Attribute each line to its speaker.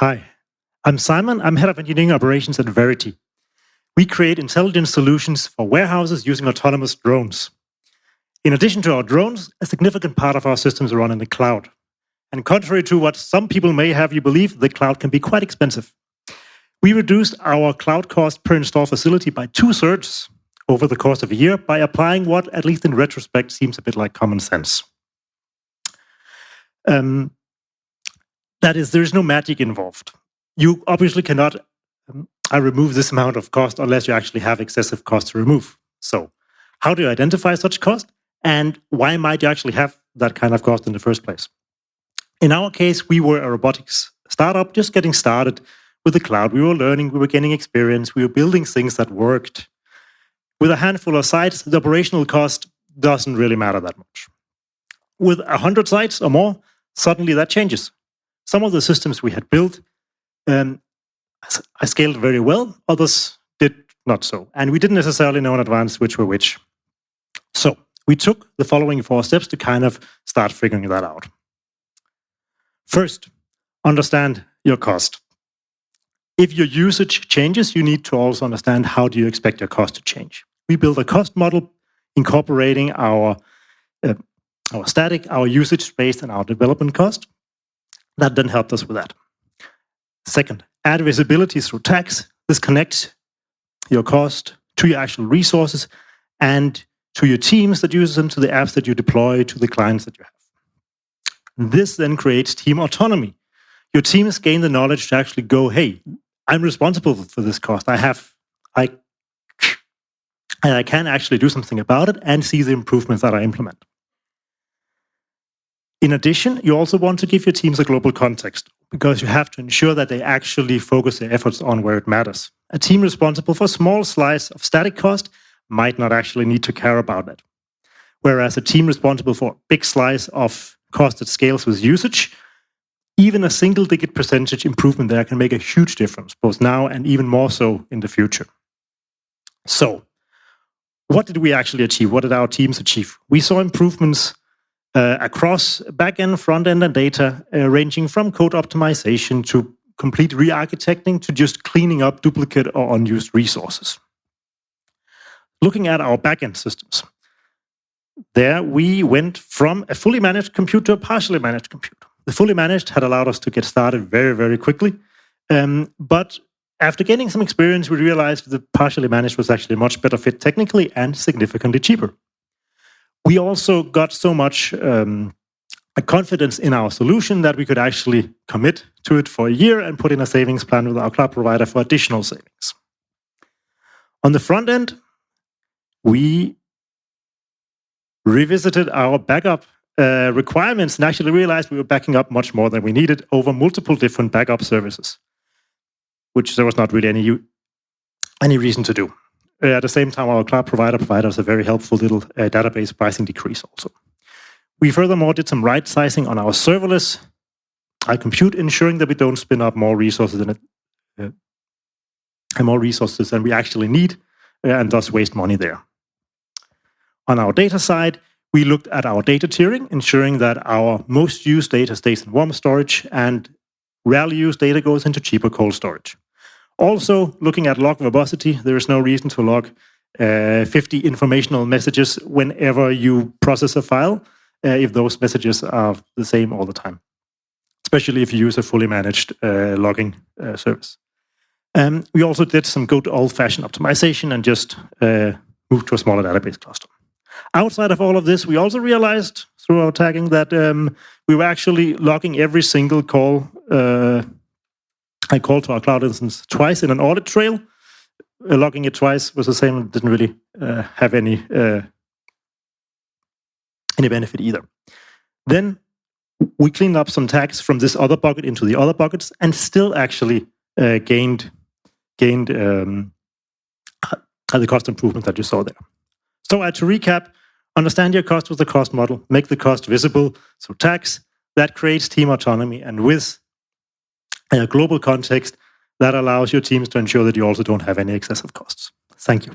Speaker 1: Hi, I'm Simon. I'm head of engineering operations at Verity. We create intelligent solutions for warehouses using autonomous drones. In addition to our drones, a significant part of our systems run in the cloud. And contrary to what some people may have you believe, the cloud can be quite expensive. We reduced our cloud cost per install facility by 2/3 over the course of a year by applying what, at least in retrospect, seems a bit like common sense. That is, there's no magic involved. You obviously cannot remove this amount of cost unless you actually have excessive cost to remove. So how do you identify such cost? And why might you actually have that kind of cost in the first place? In our case, we were a robotics startup just getting started with the cloud. We were learning, we were gaining experience, we were building things that worked. With a handful of sites, the operational cost doesn't really matter that much. With 100 sites or more, suddenly that changes. Some of the systems we had built I scaled very well, others did not so. And we didn't necessarily know in advance which were which. So we took the following 4 steps to kind of start figuring that out. First, understand your cost. If your usage changes, you need to also understand how do you expect your cost to change. We built a cost model incorporating our static, our usage-based, and our development cost. That then helped us with that. Second, add visibility through tags. This connects your cost to your actual resources and to your teams that use them, to the apps that you deploy, to the clients that you have. This then creates team autonomy. Your teams gain the knowledge to actually go, hey, I'm responsible for this cost. I can actually do something about it and see the improvements that I implement. In addition, you also want to give your teams a global context because you have to ensure that they actually focus their efforts on where it matters. A team responsible for a small slice of static cost might not actually need to care about it. Whereas a team responsible for a big slice of cost that scales with usage, even a single-digit percentage improvement there can make a huge difference, both now and even more so in the future. So, what did we actually achieve? What did our teams achieve? We saw improvements across backend, front-end, and data, ranging from code optimization to complete re-architecting to just cleaning up duplicate or unused resources. Looking at our backend systems, there we went from a fully managed compute to a partially managed compute. The fully managed had allowed us to get started very, very quickly. But after getting some experience, we realized the partially managed was actually a much better fit technically and significantly cheaper. We also got so much confidence in our solution that we could actually commit to it for a year and put in a savings plan with our cloud provider for additional savings. On the front end, we revisited our backup requirements and actually realized we were backing up much more than we needed over multiple different backup services, which there was not really any reason to do. At the same time, our cloud provider provided us a very helpful little database pricing decrease also. We furthermore did some right sizing on our serverless compute, ensuring that we don't spin up more resources than we actually need, and thus waste money there. On our data side, we looked at our data tiering, ensuring that our most used data stays in warm storage and rarely used data goes into cheaper cold storage. Also, looking at log verbosity, there is no reason to log 50 informational messages whenever you process a file, if those messages are the same all the time, especially if you use a fully managed logging service. We also did some good old-fashioned optimization and just moved to a smaller database cluster. Outside of all of this, we also realized through our tagging that we were actually logging every single call I called to our cloud instance twice in an audit trail. Logging it twice was the same and didn't really have any benefit either. Then we cleaned up some tags from this other bucket into the other buckets and still actually gained the cost improvement that you saw there. So to recap, understand your cost with the cost model, make the cost visible through tags. That creates team autonomy, and with a global context, that allows your teams to ensure that you also don't have any excessive costs. Thank you.